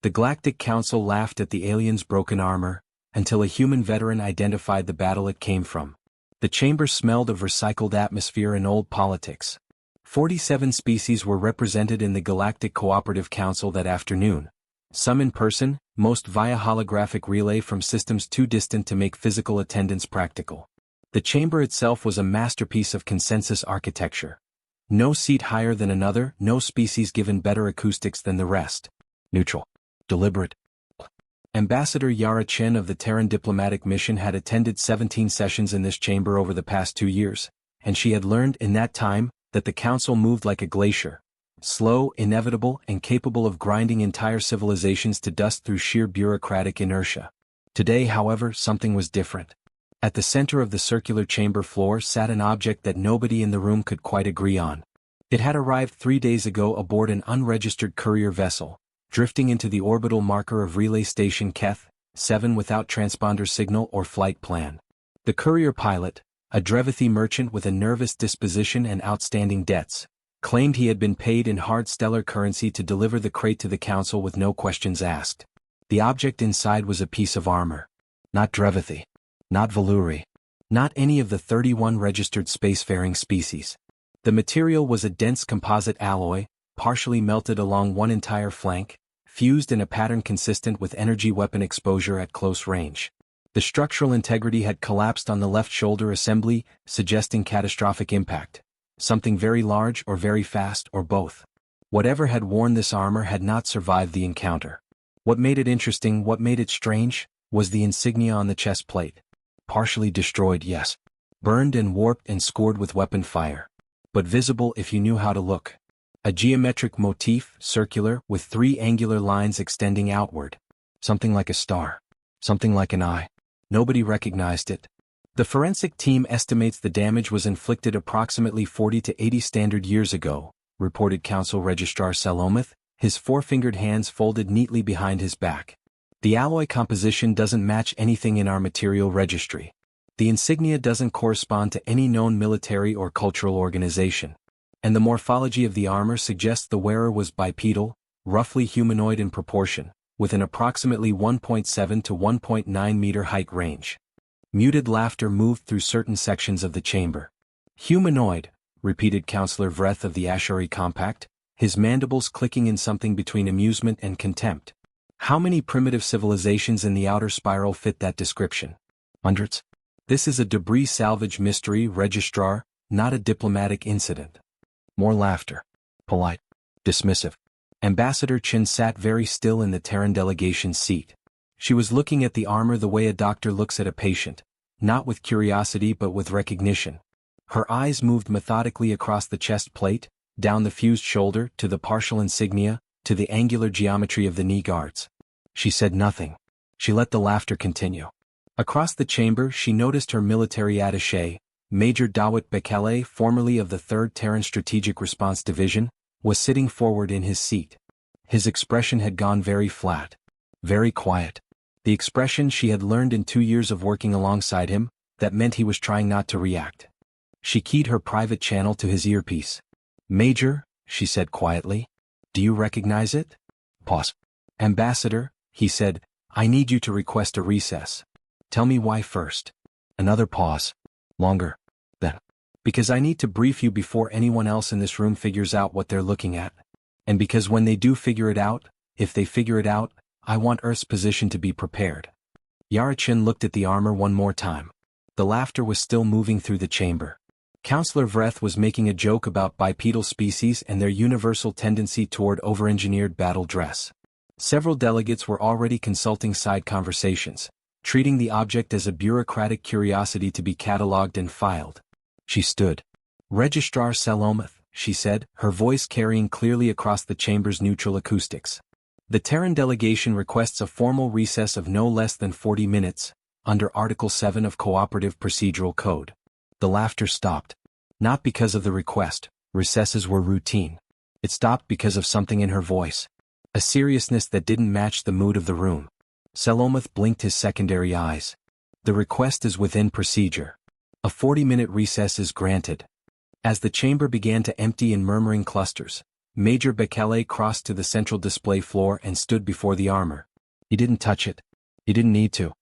The Galactic Council laughed at the aliens' broken armor, until a human veteran identified the battle it came from. The chamber smelled of recycled atmosphere and old politics. 47 species were represented in the Galactic Cooperative Council that afternoon. Some in person, most via holographic relay from systems too distant to make physical attendance practical. The chamber itself was a masterpiece of consensus architecture. No seat higher than another, no species given better acoustics than the rest. Neutral. Deliberate. Ambassador Yara Chen of the Terran diplomatic mission had attended 17 sessions in this chamber over the past 2 years, and she had learned in that time that the council moved like a glacier. Slow, inevitable, and capable of grinding entire civilizations to dust through sheer bureaucratic inertia. Today, however, something was different. At the center of the circular chamber floor sat an object that nobody in the room could quite agree on. It had arrived 3 days ago aboard an unregistered courier vessel, drifting into the orbital marker of Relay Station Keth 7 without transponder signal or flight plan. The courier pilot, a Drevithi merchant with a nervous disposition and outstanding debts, claimed he had been paid in hard stellar currency to deliver the crate to the council with no questions asked. The object inside was a piece of armor. Not Drevithi. Not Veluri. Not any of the 31 registered spacefaring species. The material was a dense composite alloy, partially melted along one entire flank, fused in a pattern consistent with energy weapon exposure at close range. The structural integrity had collapsed on the left shoulder assembly, suggesting catastrophic impact. Something very large or very fast or both. Whatever had worn this armor had not survived the encounter. What made it interesting, what made it strange, was the insignia on the chest plate. Partially destroyed, yes. Burned and warped and scored with weapon fire. But visible if you knew how to look. A geometric motif, circular, with 3 angular lines extending outward. Something like a star. Something like an eye. Nobody recognized it. The forensic team estimates the damage was inflicted approximately 40 to 80 standard years ago, reported Council Registrar Salomith, his 4-fingered hands folded neatly behind his back. The alloy composition doesn't match anything in our material registry. The insignia doesn't correspond to any known military or cultural organization. And the morphology of the armor suggests the wearer was bipedal, roughly humanoid in proportion, with an approximately 1.7 to 1.9 meter height range. Muted laughter moved through certain sections of the chamber. Humanoid, repeated Councillor Vreth of the Ashari Compact, his mandibles clicking in something between amusement and contempt. How many primitive civilizations in the outer spiral fit that description? Hundreds? This is a debris salvage mystery, Registrar, not a diplomatic incident. More laughter. Polite. Dismissive. Ambassador Chen sat very still in the Terran delegation's seat. She was looking at the armor the way a doctor looks at a patient, not with curiosity but with recognition. Her eyes moved methodically across the chest plate, down the fused shoulder, to the partial insignia, to the angular geometry of the knee guards. She said nothing. She let the laughter continue. Across the chamber she noticed her military attaché, Major Dawit Bekele, formerly of the 3rd Terran Strategic Response Division, was sitting forward in his seat. His expression had gone very flat. Very quiet. The expression she had learned in 2 years of working alongside him, that meant he was trying not to react. She keyed her private channel to his earpiece. "Major," she said quietly, "do you recognize it?" Pause. "Ambassador," he said, "I need you to request a recess." "Tell me why first." Another pause. Longer. Then. "Because I need to brief you before anyone else in this room figures out what they're looking at. And because when they do figure it out, if they figure it out, I want Earth's position to be prepared." Yarachin looked at the armor one more time. The laughter was still moving through the chamber. Councillor Vreth was making a joke about bipedal species and their universal tendency toward over-engineered battle dress. Several delegates were already consulting side conversations, treating the object as a bureaucratic curiosity to be catalogued and filed. She stood. "Registrar Salomith," she said, her voice carrying clearly across the chamber's neutral acoustics. "The Terran delegation requests a formal recess of no less than 40 minutes, under Article 7 of Cooperative Procedural Code." The laughter stopped. Not because of the request, recesses were routine. It stopped because of something in her voice. A seriousness that didn't match the mood of the room. Salomith blinked his secondary eyes. "The request is within procedure. A 40-minute recess is granted." As the chamber began to empty in murmuring clusters, Major Bekele crossed to the central display floor and stood before the armor. He didn't touch it. He didn't need to.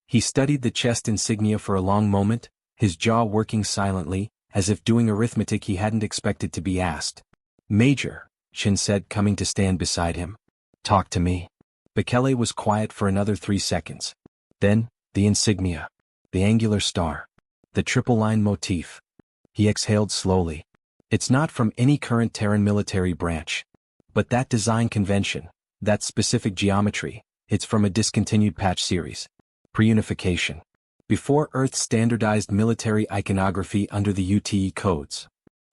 He studied the chest insignia for a long moment, his jaw working silently, as if doing arithmetic he hadn't expected to be asked. Major, Chin said, coming to stand beside him. Talk to me. Bekele was quiet for another 3 seconds. Then, the insignia. The angular star. The triple-line motif. He exhaled slowly. It's not from any current Terran military branch. But that design convention, that specific geometry, it's from a discontinued patch series. Preunification. Before Earth's standardized military iconography under the UTE codes.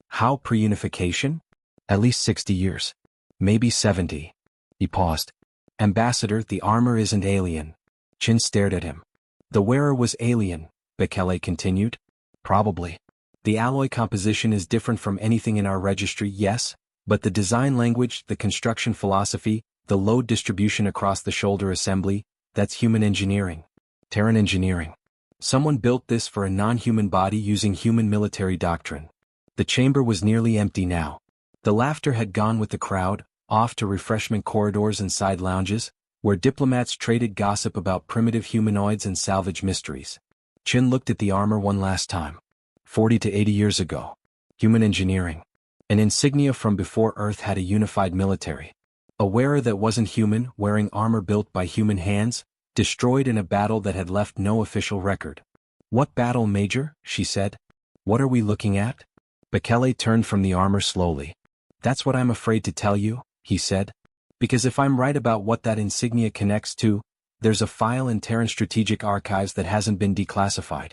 How preunification? At least 60 years. Maybe 70. He paused. Ambassador, the armor isn't alien. Chin stared at him. The wearer was alien, Bekele continued. Probably. The alloy composition is different from anything in our registry, yes, but the design language, the construction philosophy, the load distribution across the shoulder assembly, that's human engineering. Terran engineering. Someone built this for a non-human body using human military doctrine. The chamber was nearly empty now. The laughter had gone with the crowd, off to refreshment corridors and side lounges, where diplomats traded gossip about primitive humanoids and salvage mysteries. Chin looked at the armor one last time. 40 to 80 years ago. Human engineering. An insignia from before Earth had a unified military. A wearer that wasn't human, wearing armor built by human hands, destroyed in a battle that had left no official record. What battle, Major? She said. What are we looking at? Bekele turned from the armor slowly. That's what I'm afraid to tell you, he said. Because if I'm right about what that insignia connects to, there's a file in Terran Strategic Archives that hasn't been declassified.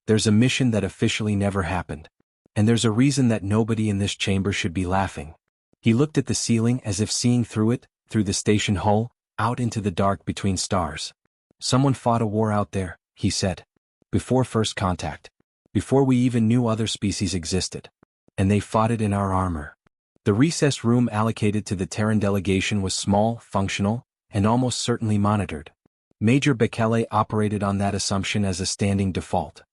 There's a mission that officially never happened. And there's a reason that nobody in this chamber should be laughing. He looked at the ceiling as if seeing through it, through the station hull, out into the dark between stars. Someone fought a war out there, he said. Before first contact. Before we even knew other species existed. And they fought it in our armor. The recess room allocated to the Terran delegation was small, functional, and almost certainly monitored. Major Bekele operated on that assumption as a standing default.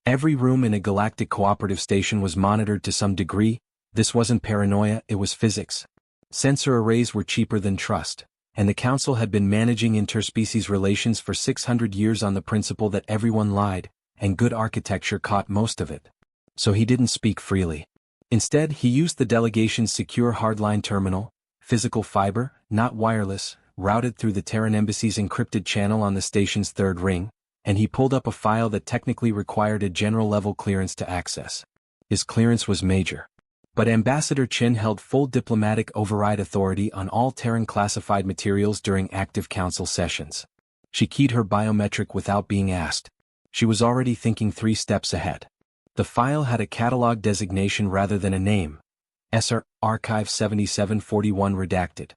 Every room in a galactic cooperative station was monitored to some degree. This wasn't paranoia, it was physics. Sensor arrays were cheaper than trust, and the Council had been managing interspecies relations for 600 years on the principle that everyone lied, and good architecture caught most of it. So he didn't speak freely. Instead, he used the delegation's secure hardline terminal, physical fiber, not wireless, routed through the Terran Embassy's encrypted channel on the station's third ring, and he pulled up a file that technically required a general-level clearance to access. His clearance was major. But Ambassador Chin held full diplomatic override authority on all Terran classified materials during active council sessions. She keyed her biometric without being asked. She was already thinking 3 steps ahead. The file had a catalog designation rather than a name. SR, Archive 7741 redacted.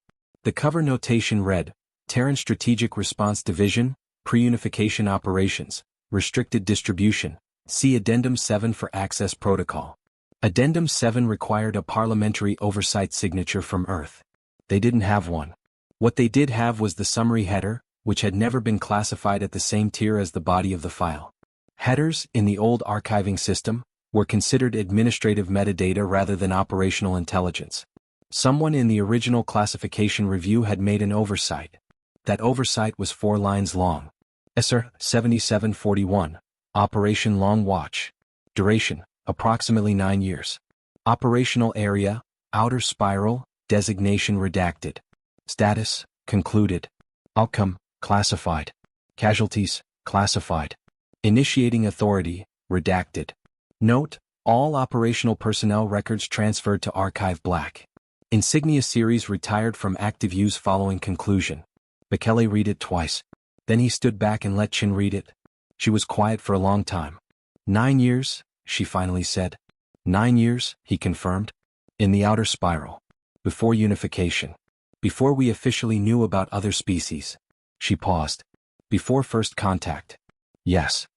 The cover notation read, Terran Strategic Response Division, Preunification Operations, Restricted Distribution, see Addendum 7 for Access Protocol. Addendum 7 required a parliamentary oversight signature from Earth. They didn't have one. What they did have was the summary header, which had never been classified at the same tier as the body of the file. Headers, in the old archiving system, were considered administrative metadata rather than operational intelligence. Someone in the original classification review had made an oversight. That oversight was 4 lines long. SR 7741, Operation Long Watch. Duration, approximately 9 years. Operational area, outer spiral, designation redacted. Status, concluded. Outcome, classified. Casualties, classified. Initiating authority, redacted. Note, all operational personnel records transferred to Archive Black. Insignia series retired from active use following conclusion. Bekele read it twice. Then he stood back and let Chin read it. She was quiet for a long time. 9 years, she finally said. 9 years, he confirmed. In the outer spiral. Before unification. Before we officially knew about other species. She paused. Before first contact. Yes.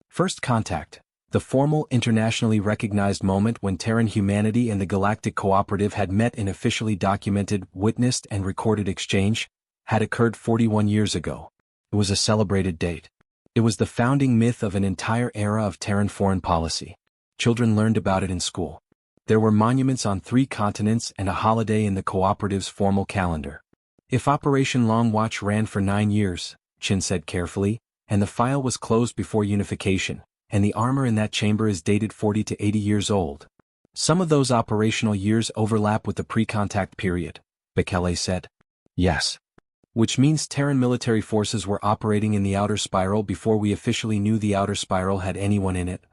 First contact. The formal, internationally recognized moment when Terran humanity and the Galactic Cooperative had met in officially documented, witnessed and recorded exchange, had occurred 41 years ago. It was a celebrated date. It was the founding myth of an entire era of Terran foreign policy. Children learned about it in school. There were monuments on 3 continents and a holiday in the cooperative's formal calendar. If Operation Long Watch ran for 9 years, Chin said carefully, and the file was closed before unification, and the armor in that chamber is dated 40 to 80 years old. Some of those operational years overlap with the pre-contact period, Bekele said. Yes. Which means Terran military forces were operating in the outer spiral before we officially knew the outer spiral had anyone in it.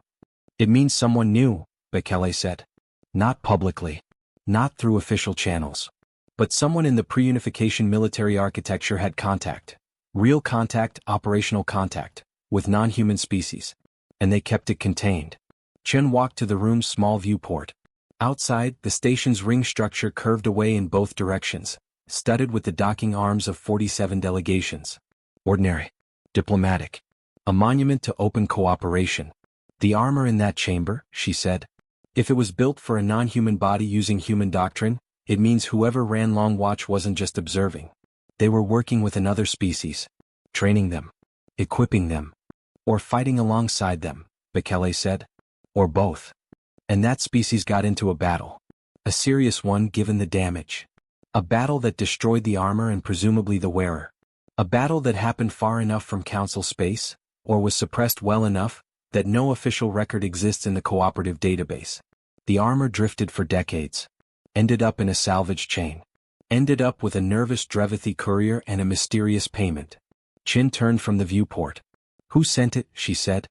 It means someone knew, Bekele said. Not publicly. Not through official channels. But someone in the pre-unification military architecture had contact. Real contact, operational contact, with non-human species. And they kept it contained. Chen walked to the room's small viewport. Outside, the station's ring structure curved away in both directions, studded with the docking arms of 47 delegations. Ordinary. Diplomatic. A monument to open cooperation. The armor in that chamber, she said. If it was built for a non-human body using human doctrine, it means whoever ran Long Watch wasn't just observing. They were working with another species. Training them. Equipping them. Or fighting alongside them, Bekele said. Or both. And that species got into a battle. A serious one given the damage. A battle that destroyed the armor and presumably the wearer. A battle that happened far enough from Council space, or was suppressed well enough, that no official record exists in the cooperative database. The armor drifted for decades. Ended up in a salvage chain. Ended up with a nervous Drevithi courier and a mysterious payment. Chin turned from the viewport. Who sent it, she said.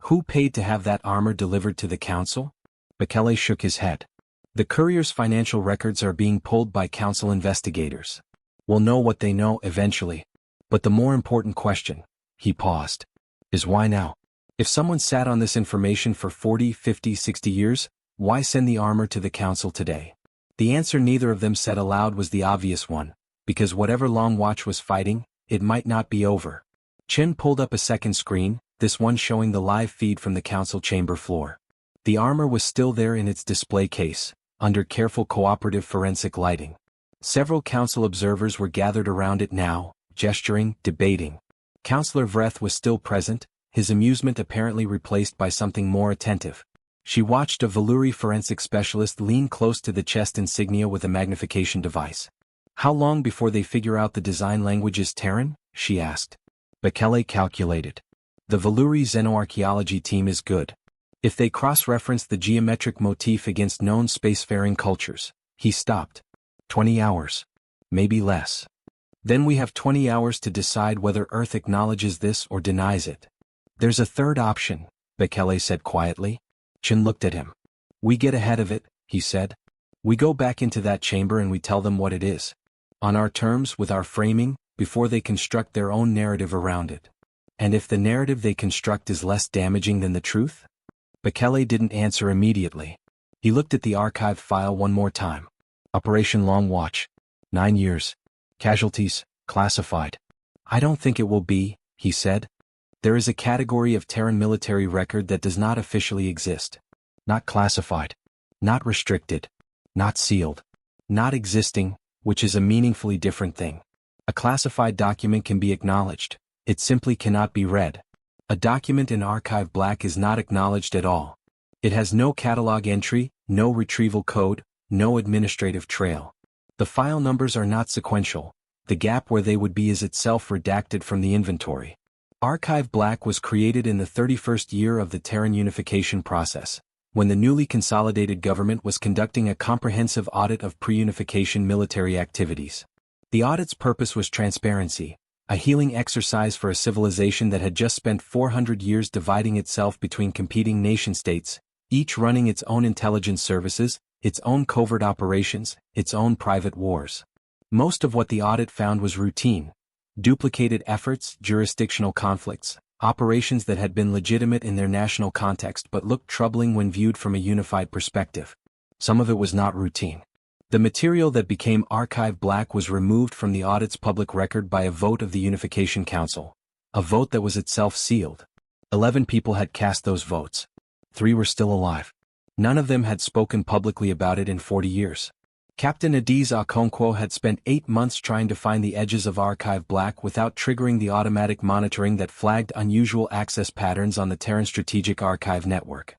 Who paid to have that armor delivered to the council? Bekele shook his head. The courier's financial records are being pulled by council investigators. We'll know what they know eventually. But the more important question, he paused, is why now? If someone sat on this information for 40, 50, 60 years, why send the armor to the council today? The answer neither of them said aloud was the obvious one, because whatever Long Watch was fighting, it might not be over. Chen pulled up a second screen, this one showing the live feed from the council chamber floor. The armor was still there in its display case, under careful cooperative forensic lighting. Several council observers were gathered around it now, gesturing, debating. Councillor Vreth was still present, his amusement apparently replaced by something more attentive. She watched a Valuri forensic specialist lean close to the chest insignia with a magnification device. How long before they figure out the design language is Terran? She asked. Bekele calculated. The Valuri xenoarchaeology team is good. If they cross-reference the geometric motif against known spacefaring cultures, he stopped. 20 hours. Maybe less. Then we have 20 hours to decide whether Earth acknowledges this or denies it. There's a third option, Bekele said quietly. Chin looked at him. We get ahead of it, he said. We go back into that chamber and we tell them what it is. On our terms, with our framing, before they construct their own narrative around it. And if the narrative they construct is less damaging than the truth? Bekele didn't answer immediately. He looked at the archive file one more time. Operation Long Watch. 9 years. Casualties, classified. I don't think it will be, he said. There is a category of Terran military record that does not officially exist. Not classified. Not restricted. Not sealed. Not existing, which is a meaningfully different thing. A classified document can be acknowledged. It simply cannot be read. A document in Archive Black is not acknowledged at all. It has no catalog entry, no retrieval code, no administrative trail. The file numbers are not sequential. The gap where they would be is itself redacted from the inventory. Archive Black was created in the 31st year of the Terran unification process, when the newly consolidated government was conducting a comprehensive audit of pre-unification military activities. The audit's purpose was transparency, a healing exercise for a civilization that had just spent 400 years dividing itself between competing nation-states, each running its own intelligence services, its own covert operations, its own private wars. Most of what the audit found was routine. Duplicated efforts, jurisdictional conflicts, operations that had been legitimate in their national context but looked troubling when viewed from a unified perspective. Some of it was not routine. The material that became Archive Black was removed from the audit's public record by a vote of the Unification Council, a vote that was itself sealed. 11 people had cast those votes. 3 were still alive. None of them had spoken publicly about it in 40 years. Captain Adiz Okonkwo had spent 8 months trying to find the edges of Archive Black without triggering the automatic monitoring that flagged unusual access patterns on the Terran Strategic Archive network.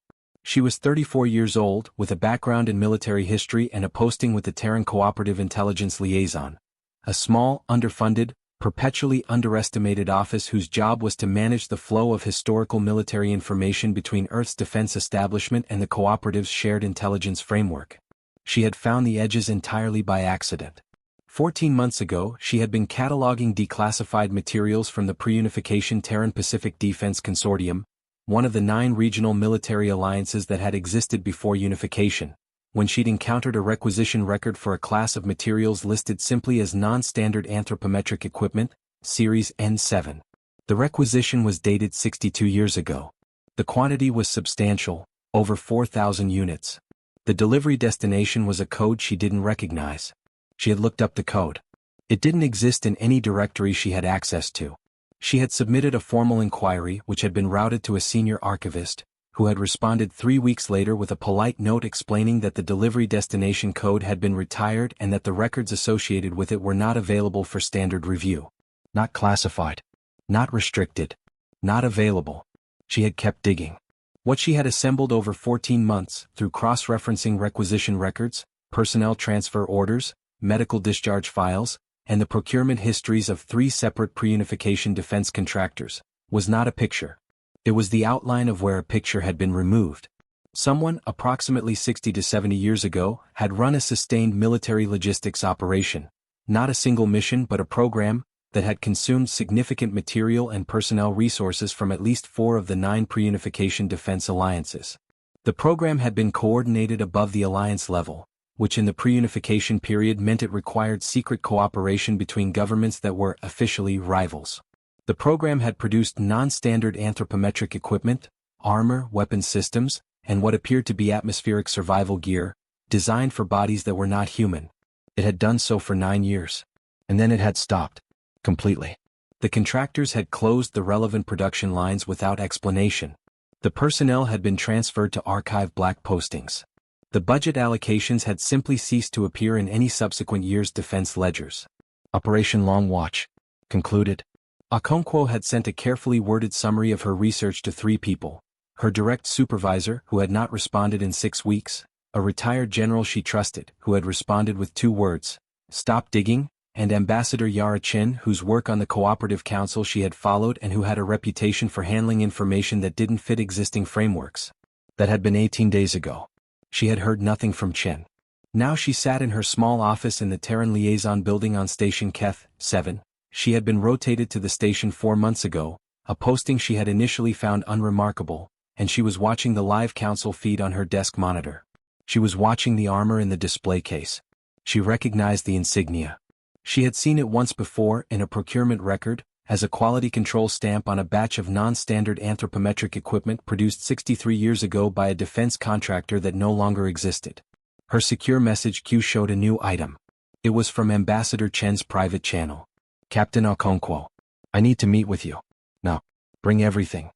She was 34 years old, with a background in military history and a posting with the Terran Cooperative Intelligence Liaison, a small, underfunded, perpetually underestimated office whose job was to manage the flow of historical military information between Earth's defense establishment and the Cooperative's shared intelligence framework. She had found the edges entirely by accident. 14 months ago, she had been cataloging declassified materials from the pre-unification Terran Pacific Defense Consortium, one of the 9 regional military alliances that had existed before unification, when she'd encountered a requisition record for a class of materials listed simply as non-standard anthropometric equipment, Series N7. The requisition was dated 62 years ago. The quantity was substantial, over 4,000 units. The delivery destination was a code she didn't recognize. She had looked up the code. It didn't exist in any directory she had access to. She had submitted a formal inquiry which had been routed to a senior archivist, who had responded 3 weeks later with a polite note explaining that the delivery destination code had been retired and that the records associated with it were not available for standard review. Not classified. Not restricted. Not available. She had kept digging. What she had assembled over 14 months, through cross-referencing requisition records, personnel transfer orders, medical discharge files, and the procurement histories of 3 separate pre-unification defense contractors, was not a picture. It was the outline of where a picture had been removed. Someone, approximately 60 to 70 years ago, had run a sustained military logistics operation, not a single mission but a program, that had consumed significant material and personnel resources from at least 4 of the 9 pre-unification defense alliances. The program had been coordinated above the alliance level, which in the pre-unification period meant it required secret cooperation between governments that were officially rivals. The program had produced non-standard anthropometric equipment, armor, weapon systems, and what appeared to be atmospheric survival gear, designed for bodies that were not human. It had done so for 9 years. And then it had stopped. Completely. The contractors had closed the relevant production lines without explanation. The personnel had been transferred to archive black postings. The budget allocations had simply ceased to appear in any subsequent year's defense ledgers. Operation Long Watch. Concluded. Okonkwo had sent a carefully worded summary of her research to 3 people: her direct supervisor, who had not responded in 6 weeks, a retired general she trusted, who had responded with 2 words, "Stop digging," and Ambassador Yara Chin, whose work on the Cooperative Council she had followed and who had a reputation for handling information that didn't fit existing frameworks. That had been 18 days ago. She had heard nothing from Chin. Now she sat in her small office in the Terran Liaison building on Station Keth 7. She had been rotated to the station 4 months ago, a posting she had initially found unremarkable, and she was watching the live council feed on her desk monitor. She was watching the armor in the display case. She recognized the insignia. She had seen it once before in a procurement record, as a quality control stamp on a batch of non-standard anthropometric equipment produced 63 years ago by a defense contractor that no longer existed. Her secure message queue showed a new item. It was from Ambassador Chen's private channel. "Captain Okonkwo, I need to meet with you. Now, bring everything."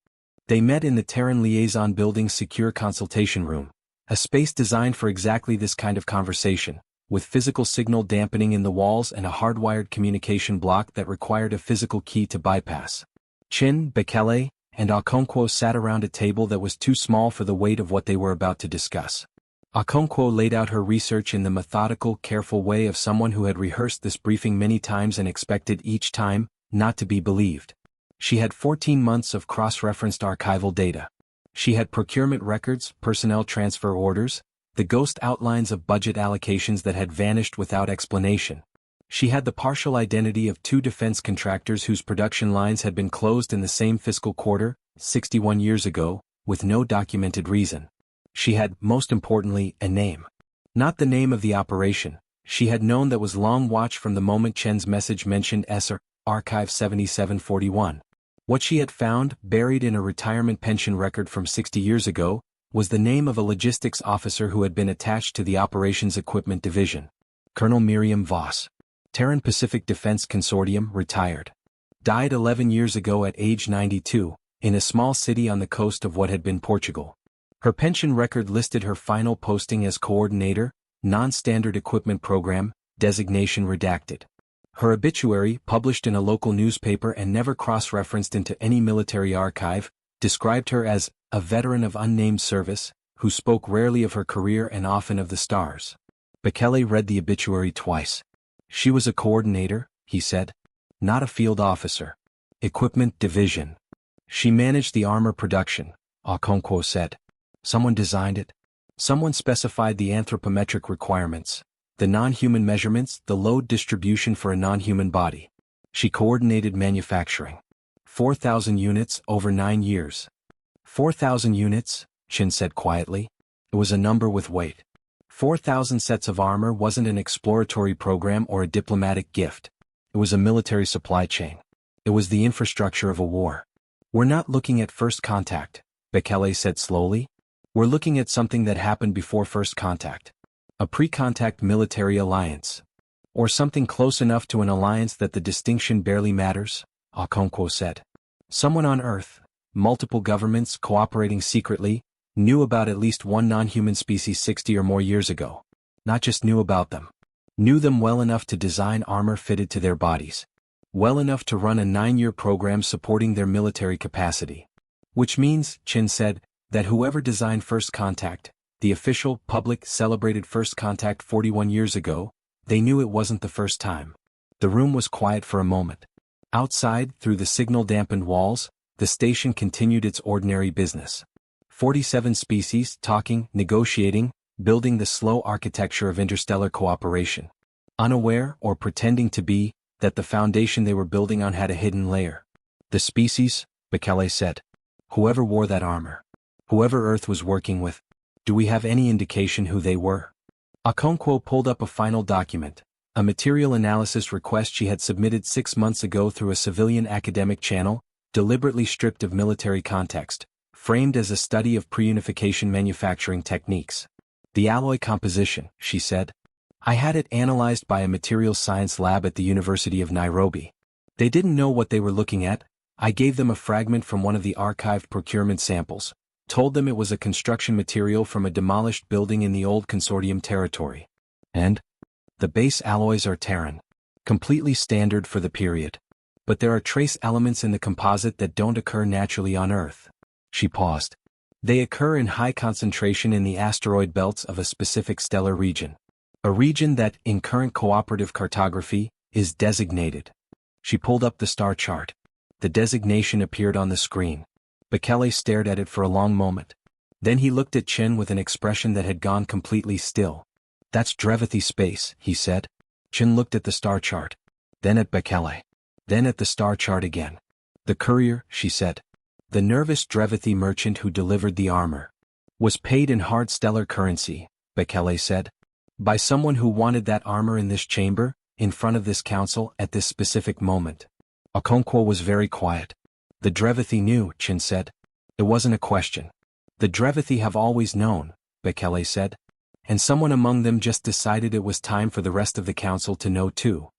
They met in the Terran Liaison Building's secure consultation room, a space designed for exactly this kind of conversation, with physical signal dampening in the walls and a hardwired communication block that required a physical key to bypass. Chin, Bekele, and Okonkwo sat around a table that was too small for the weight of what they were about to discuss. Okonkwo laid out her research in the methodical, careful way of someone who had rehearsed this briefing many times and expected each time not to be believed. She had 14 months of cross-referenced archival data. She had procurement records, personnel transfer orders, the ghost outlines of budget allocations that had vanished without explanation. She had the partial identity of 2 defense contractors whose production lines had been closed in the same fiscal quarter, 61 years ago, with no documented reason. She had, most importantly, a name. Not the name of the operation. She had known that was Long Watch from the moment Chen's message mentioned SR, Archive 7741. What she had found, buried in a retirement pension record from 60 years ago, was the name of a logistics officer who had been attached to the Operations Equipment Division. Colonel Miriam Voss. Terran Pacific Defense Consortium, retired. Died 11 years ago at age 92, in a small city on the coast of what had been Portugal. Her pension record listed her final posting as Coordinator, Non-Standard Equipment Program, designation redacted. Her obituary, published in a local newspaper and never cross-referenced into any military archive, described her as a veteran of unnamed service, who spoke rarely of her career and often of the stars. Bekele read the obituary twice. She was a coordinator, he said. Not a field officer. Equipment division. She managed the armor production, Okonkwo said. Someone designed it. Someone specified the anthropometric requirements, the non-human measurements, the load distribution for a non-human body. She coordinated manufacturing. 4,000 units over 9 years. 4,000 units, Chin said quietly. It was a number with weight. 4,000 sets of armor wasn't an exploratory program or a diplomatic gift. It was a military supply chain. It was the infrastructure of a war. We're not looking at first contact, Bekele said slowly. We're looking at something that happened before first contact. A pre-contact military alliance. Or something close enough to an alliance that the distinction barely matters, Okonkwo said. Someone on Earth, multiple governments cooperating secretly, knew about at least one non-human species 60 or more years ago. Not just knew about them. Knew them well enough to design armor fitted to their bodies. Well enough to run a 9-year program supporting their military capacity. Which means, Chin said, that whoever designed First Contact, the official, public, celebrated First Contact 41 years ago, they knew it wasn't the first time. The room was quiet for a moment. Outside, through the signal-dampened walls, the station continued its ordinary business. 47 species, talking, negotiating, building the slow architecture of interstellar cooperation. Unaware, or pretending to be, that the foundation they were building on had a hidden layer. The species, Bekele said. Whoever wore that armor. Whoever Earth was working with. Do we have any indication who they were? Okonkwo pulled up a final document, a material analysis request she had submitted 6 months ago through a civilian academic channel, deliberately stripped of military context, framed as a study of pre-unification manufacturing techniques. The alloy composition, she said. I had it analyzed by a materials science lab at the University of Nairobi. They didn't know what they were looking at. I gave them a fragment from one of the archived procurement samples, told them it was a construction material from a demolished building in the old consortium territory. And? The base alloys are Terran. Completely standard for the period. But there are trace elements in the composite that don't occur naturally on Earth. She paused. They occur in high concentration in the asteroid belts of a specific stellar region. A region that, in current cooperative cartography, is designated. She pulled up the star chart. The designation appeared on the screen. Bekele stared at it for a long moment. Then he looked at Chin with an expression that had gone completely still. That's Drevithi space, he said. Chin looked at the star chart. Then at Bekele. Then at the star chart again. The courier, she said. The nervous Drevithi merchant who delivered the armor. Was paid in hard stellar currency, Bekele said. By someone who wanted that armor in this chamber, in front of this council, at this specific moment. Okonkwo was very quiet. The Drevithi knew, Chin said. It wasn't a question. The Drevithi have always known, Bekele said. And someone among them just decided it was time for the rest of the council to know too.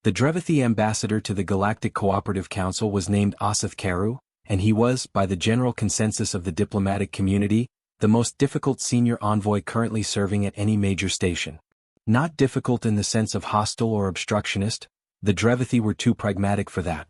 The Drevithi ambassador to the Galactic Cooperative Council was named Asith Karu, and he was, by the general consensus of the diplomatic community, the most difficult senior envoy currently serving at any major station. Not difficult in the sense of hostile or obstructionist, the Drevithi were too pragmatic for that.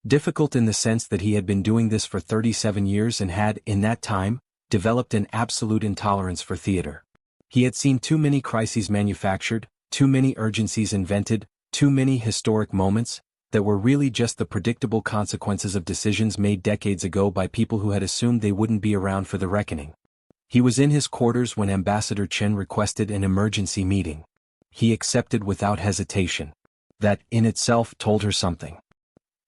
Difficult in the sense that he had been doing this for 37 years and had, in that time, developed an absolute intolerance for theater. He had seen too many crises manufactured, too many urgencies invented, too many historic moments, that were really just the predictable consequences of decisions made decades ago by people who had assumed they wouldn't be around for the reckoning. He was in his quarters when Ambassador Chen requested an emergency meeting. He accepted without hesitation. That, in itself, told her something.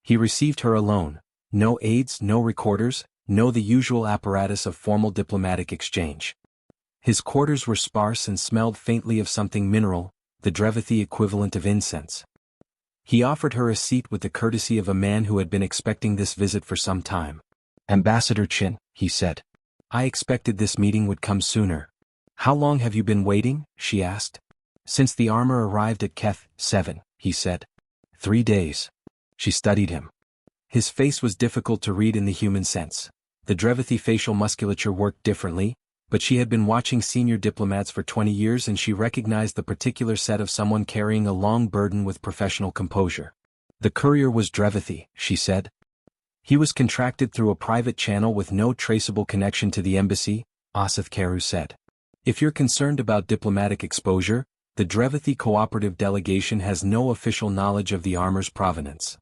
He received her alone, no aides, no recorders, no the usual apparatus of formal diplomatic exchange. His quarters were sparse and smelled faintly of something mineral, the Drevithi equivalent of incense. He offered her a seat with the courtesy of a man who had been expecting this visit for some time. Ambassador Chin, he said. I expected this meeting would come sooner. How long have you been waiting? She asked. Since the armor arrived at Keth, 7, he said. 3 days. She studied him. His face was difficult to read in the human sense. The Drevithi facial musculature worked differently, but she had been watching senior diplomats for 20 years and she recognized the particular set of someone carrying a long burden with professional composure. The courier was Drevithi, she said. He was contracted through a private channel with no traceable connection to the embassy, Asif Karu said. If you're concerned about diplomatic exposure, the Drevithi cooperative delegation has no official knowledge of the armor's provenance.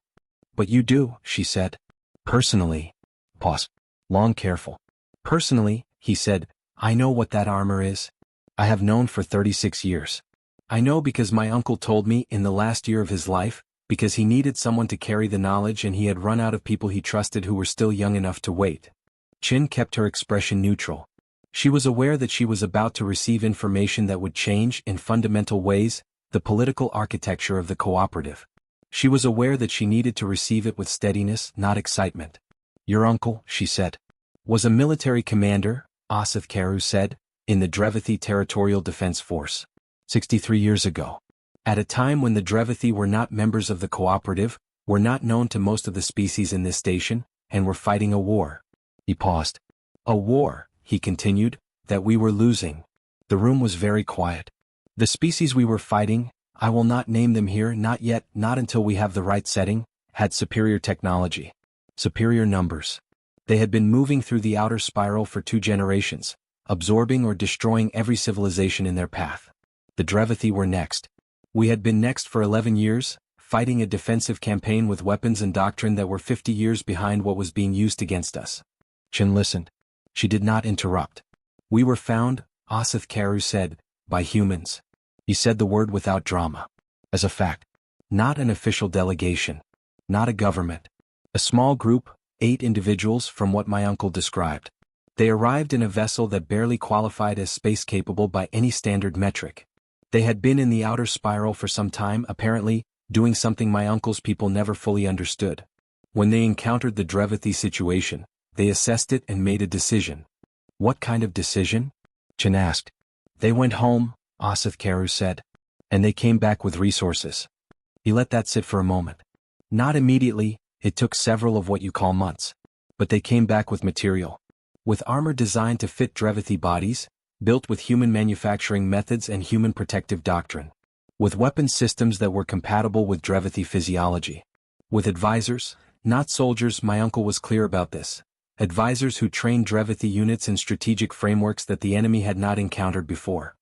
But you do, she said. Personally. Pause. Long careful. Personally, he said, I know what that armor is. I have known for 36 years. I know because my uncle told me in the last year of his life, because he needed someone to carry the knowledge and he had run out of people he trusted who were still young enough to wait. Chin kept her expression neutral. She was aware that she was about to receive information that would change, in fundamental ways, the political architecture of the cooperative. She was aware that she needed to receive it with steadiness, not excitement. Your uncle, she said, was a military commander, Asif Karu said, in the Drevithi Territorial Defense Force. 63 years ago. At a time when the Drevithi were not members of the cooperative, were not known to most of the species in this station, and were fighting a war. He paused. A war, he continued, that we were losing. The room was very quiet. The species we were fighting, I will not name them here, not yet, not until we have the right setting, had superior technology. Superior numbers. They had been moving through the outer spiral for 2 generations, absorbing or destroying every civilization in their path. The Drevithi were next. We had been next for 11 years, fighting a defensive campaign with weapons and doctrine that were 50 years behind what was being used against us. Chin listened. She did not interrupt. We were found, Asif Karu said, by humans. He said the word without drama. As a fact. Not an official delegation. Not a government. A small group, 8 individuals from what my uncle described. They arrived in a vessel that barely qualified as space-capable by any standard metric. They had been in the outer spiral for some time, apparently, doing something my uncle's people never fully understood. When they encountered the Drevithi situation, they assessed it and made a decision. What kind of decision? Chin asked. They went home, Asif Karu said. And they came back with resources. He let that sit for a moment. Not immediately, it took several of what you call months. But they came back with material. With armor designed to fit Drevithi bodies, built with human manufacturing methods and human protective doctrine. With weapon systems that were compatible with Drevithi physiology. With advisors, not soldiers, my uncle was clear about this. Advisors who trained Drevithi units in strategic frameworks that the enemy had not encountered before.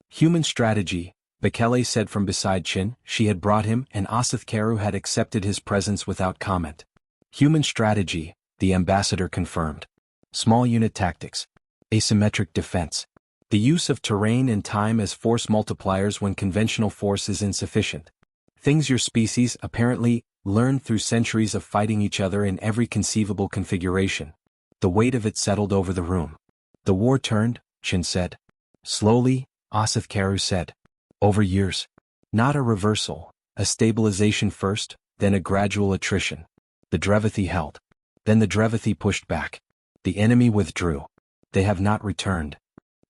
Human strategy, Bekele said from beside Chin, she had brought him and Asif Karu had accepted his presence without comment. Human strategy, the ambassador confirmed. Small unit tactics. Asymmetric defense. The use of terrain and time as force multipliers when conventional force is insufficient. Things your species, apparently, learned through centuries of fighting each other in every conceivable configuration. The weight of it settled over the room. The war turned, Chin said. Slowly, Asif Karu said. Over years. Not a reversal, a stabilization first, then a gradual attrition. The Drevithi held. Then the Drevithi pushed back. The enemy withdrew. They have not returned.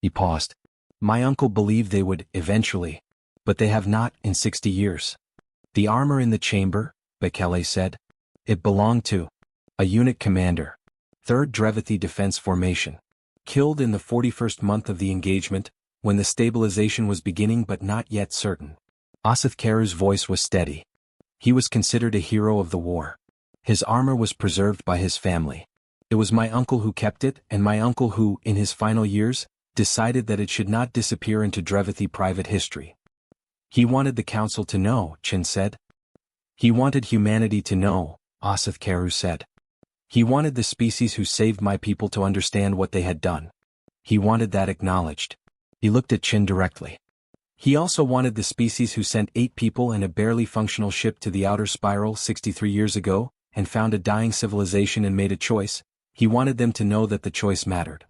He paused. My uncle believed they would, eventually. But they have not, in 60 years. The armor in the chamber, Bekele said. It belonged to a unit commander. 3rd Drevithi Defense Formation. Killed in the 41st month of the engagement, when the stabilization was beginning but not yet certain. Asif Karu's voice was steady. He was considered a hero of the war. His armor was preserved by his family. It was my uncle who kept it, and my uncle who, in his final years, decided that it should not disappear into Drevithi private history. He wanted the council to know, Chin said. He wanted humanity to know, Asif Karu said. He wanted the species who saved my people to understand what they had done. He wanted that acknowledged. He looked at Chin directly. He also wanted the species who sent 8 people and a barely functional ship to the outer spiral 63 years ago, and found a dying civilization and made a choice. He wanted them to know that the choice mattered.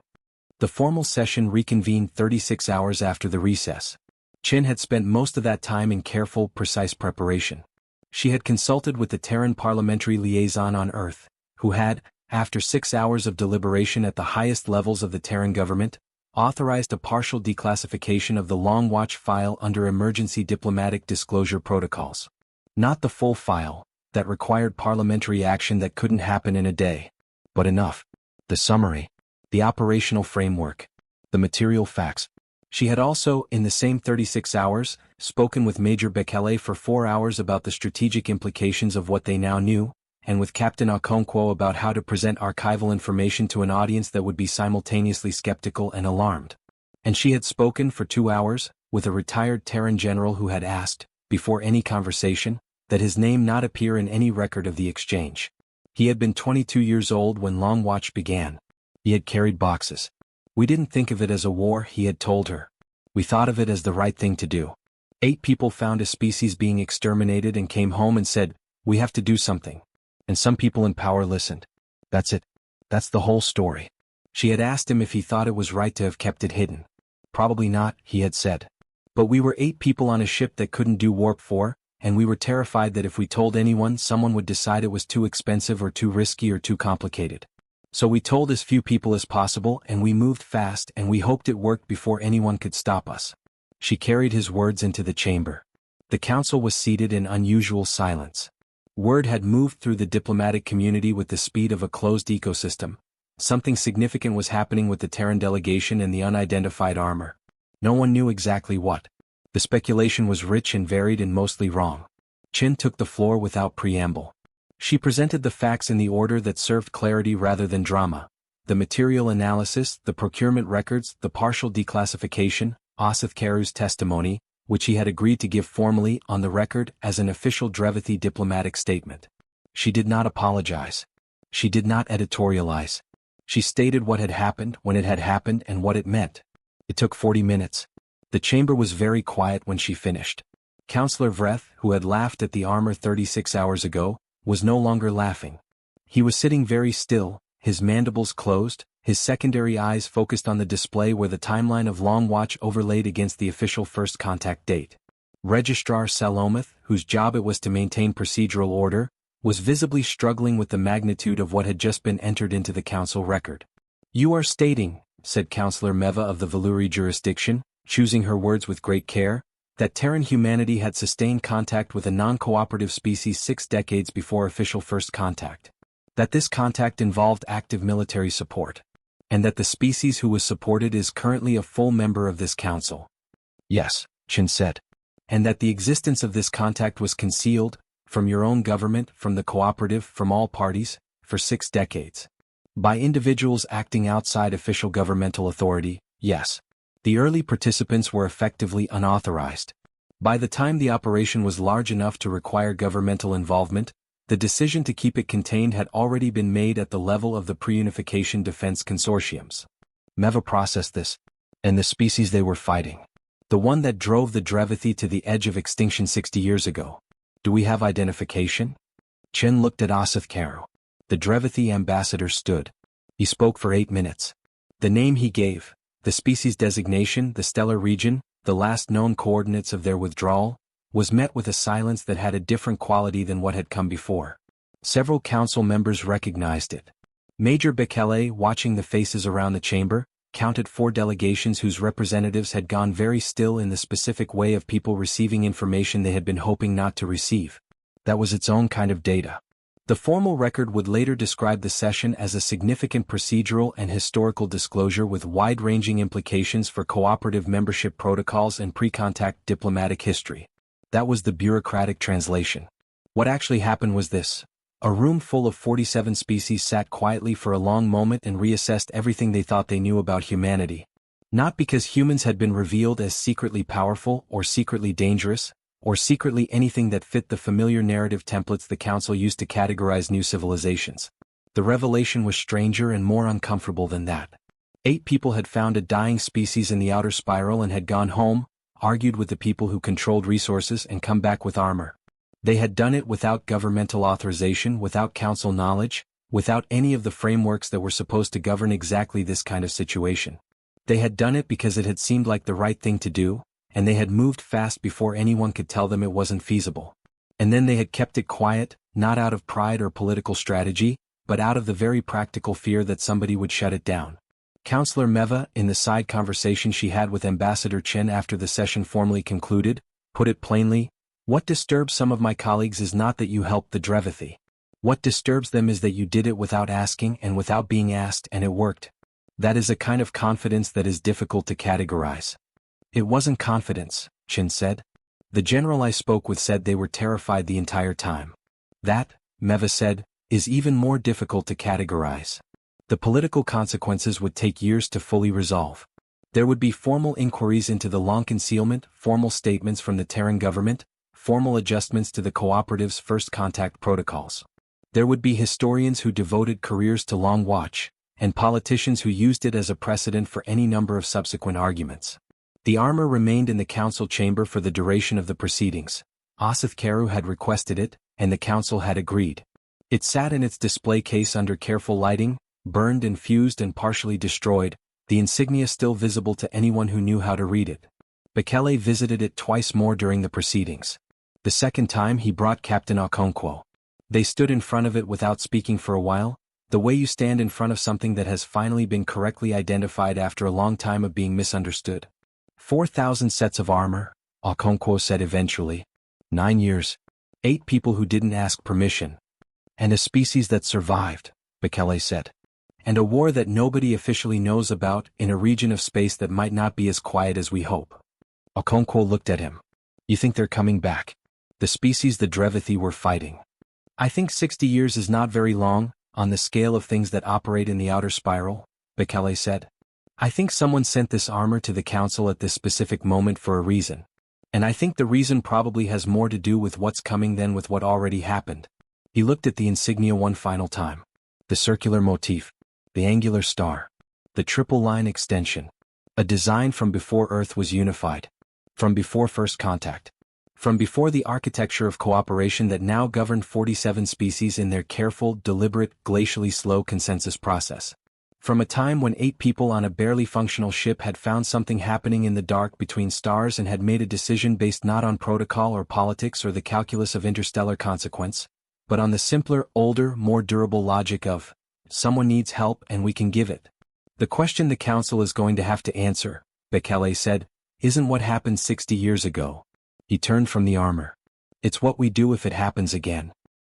The formal session reconvened 36 hours after the recess. Chin had spent most of that time in careful, precise preparation. She had consulted with the Terran parliamentary liaison on Earth, who had, after 6 hours of deliberation at the highest levels of the Terran government, authorized a partial declassification of the Long Watch file under emergency diplomatic disclosure protocols. Not the full file, that required parliamentary action that couldn't happen in a day. But enough. The summary. The operational framework. The material facts. She had also, in the same 36 hours, spoken with Major Bekele for 4 hours about the strategic implications of what they now knew, and with Captain Okonkwo about how to present archival information to an audience that would be simultaneously skeptical and alarmed. And she had spoken for 2 hours, with a retired Terran general who had asked, before any conversation, that his name not appear in any record of the exchange. He had been 22 years old when Long Watch began. He had carried boxes. We didn't think of it as a war, he had told her. We thought of it as the right thing to do. 8 people found a species being exterminated and came home and said, we have to do something. And some people in power listened. That's it. That's the whole story. She had asked him if he thought it was right to have kept it hidden. Probably not, he had said. But we were 8 people on a ship that couldn't do warp 4, and we were terrified that if we told anyone, someone would decide it was too expensive or too risky or too complicated. So we told as few people as possible, and we moved fast, and we hoped it worked before anyone could stop us. She carried his words into the chamber. The council was seated in unusual silence. Word had moved through the diplomatic community with the speed of a closed ecosystem. Something significant was happening with the Terran delegation and the unidentified armor. No one knew exactly what. The speculation was rich and varied and mostly wrong. Chin took the floor without preamble. She presented the facts in the order that served clarity rather than drama. The material analysis, the procurement records, the partial declassification, Osith Karu's testimony, which he had agreed to give formally on the record as an official Drevithi diplomatic statement. She did not apologize. She did not editorialize. She stated what had happened when it had happened and what it meant. It took 40 minutes. The chamber was very quiet when she finished. Counselor Vreth, who had laughed at the armor 36 hours ago, was no longer laughing. He was sitting very still, his mandibles closed, his secondary eyes focused on the display where the timeline of Long Watch overlaid against the official first contact date. Registrar Salomoth, whose job it was to maintain procedural order, was visibly struggling with the magnitude of what had just been entered into the council record. You are stating, said Counselor Meva of the Valuri jurisdiction, choosing her words with great care, that Terran humanity had sustained contact with a non-cooperative species 6 decades before official first contact. That this contact involved active military support. And that the species who was supported is currently a full member of this council. Yes, Chin said. And that the existence of this contact was concealed, from your own government, from the cooperative, from all parties, for 6 decades. By individuals acting outside official governmental authority, yes. The early participants were effectively unauthorized. By the time the operation was large enough to require governmental involvement, the decision to keep it contained had already been made at the level of the pre-unification defense consortiums. Meva processed this. And the species they were fighting. The one that drove the Drevithi to the edge of extinction 60 years ago. Do we have identification? Chin looked at Osith Karu. The Drevithi ambassador stood. He spoke for 8 minutes. The name he gave, the species designation, the stellar region, the last known coordinates of their withdrawal, was met with a silence that had a different quality than what had come before. Several council members recognized it. Major Bekele, watching the faces around the chamber, counted 4 delegations whose representatives had gone very still in the specific way of people receiving information they had been hoping not to receive. That was its own kind of data. The formal record would later describe the session as a significant procedural and historical disclosure with wide-ranging implications for cooperative membership protocols and pre-contact diplomatic history. That was the bureaucratic translation. What actually happened was this. A room full of 47 species sat quietly for a long moment and reassessed everything they thought they knew about humanity. Not because humans had been revealed as secretly powerful or secretly dangerous, or secretly anything that fit the familiar narrative templates the Council used to categorize new civilizations. The revelation was stranger and more uncomfortable than that. 8 people had found a dying species in the outer spiral and had gone home, argued with the people who controlled resources and come back with armor. They had done it without governmental authorization, without council knowledge, without any of the frameworks that were supposed to govern exactly this kind of situation. They had done it because it had seemed like the right thing to do, and they had moved fast before anyone could tell them it wasn't feasible. And then they had kept it quiet, not out of pride or political strategy, but out of the very practical fear that somebody would shut it down. Counselor Meva, in the side conversation she had with Ambassador Chen after the session formally concluded, put it plainly, "What disturbs some of my colleagues is not that you helped the Drevithi. What disturbs them is that you did it without asking and without being asked, and it worked. That is a kind of confidence that is difficult to categorize." It wasn't confidence, Chen said. The general I spoke with said they were terrified the entire time. That, Meva said, is even more difficult to categorize. The political consequences would take years to fully resolve. There would be formal inquiries into the long concealment, formal statements from the Terran government, formal adjustments to the cooperative's first contact protocols. There would be historians who devoted careers to Long Watch, and politicians who used it as a precedent for any number of subsequent arguments. The armor remained in the council chamber for the duration of the proceedings. Asith Karu had requested it, and the council had agreed. It sat in its display case under careful lighting, burned and fused and partially destroyed, the insignia still visible to anyone who knew how to read it. Bekele visited it twice more during the proceedings. The second time he brought Captain Okonkwo. They stood in front of it without speaking for a while, the way you stand in front of something that has finally been correctly identified after a long time of being misunderstood. 4,000 sets of armor, Okonkwo said eventually. 9 years. 8 people who didn't ask permission. And a species that survived, Bekele said. And a war that nobody officially knows about in a region of space that might not be as quiet as we hope. Okonkwo looked at him. You think they're coming back? The species the Drevithi were fighting. I think 60 years is not very long, on the scale of things that operate in the outer spiral, Bekele said. I think someone sent this armor to the council at this specific moment for a reason. And I think the reason probably has more to do with what's coming than with what already happened. He looked at the insignia one final time. The circular motif. The angular star. The triple line extension. A design from before Earth was unified. From before first contact. From before the architecture of cooperation that now governed 47 species in their careful, deliberate, glacially slow consensus process. From a time when 8 people on a barely functional ship had found something happening in the dark between stars and had made a decision based not on protocol or politics or the calculus of interstellar consequence, but on the simpler, older, more durable logic of, someone needs help and we can give it. The question the council is going to have to answer, Bekele said, isn't what happened 60 years ago. He turned from the armor. It's what we do if it happens again.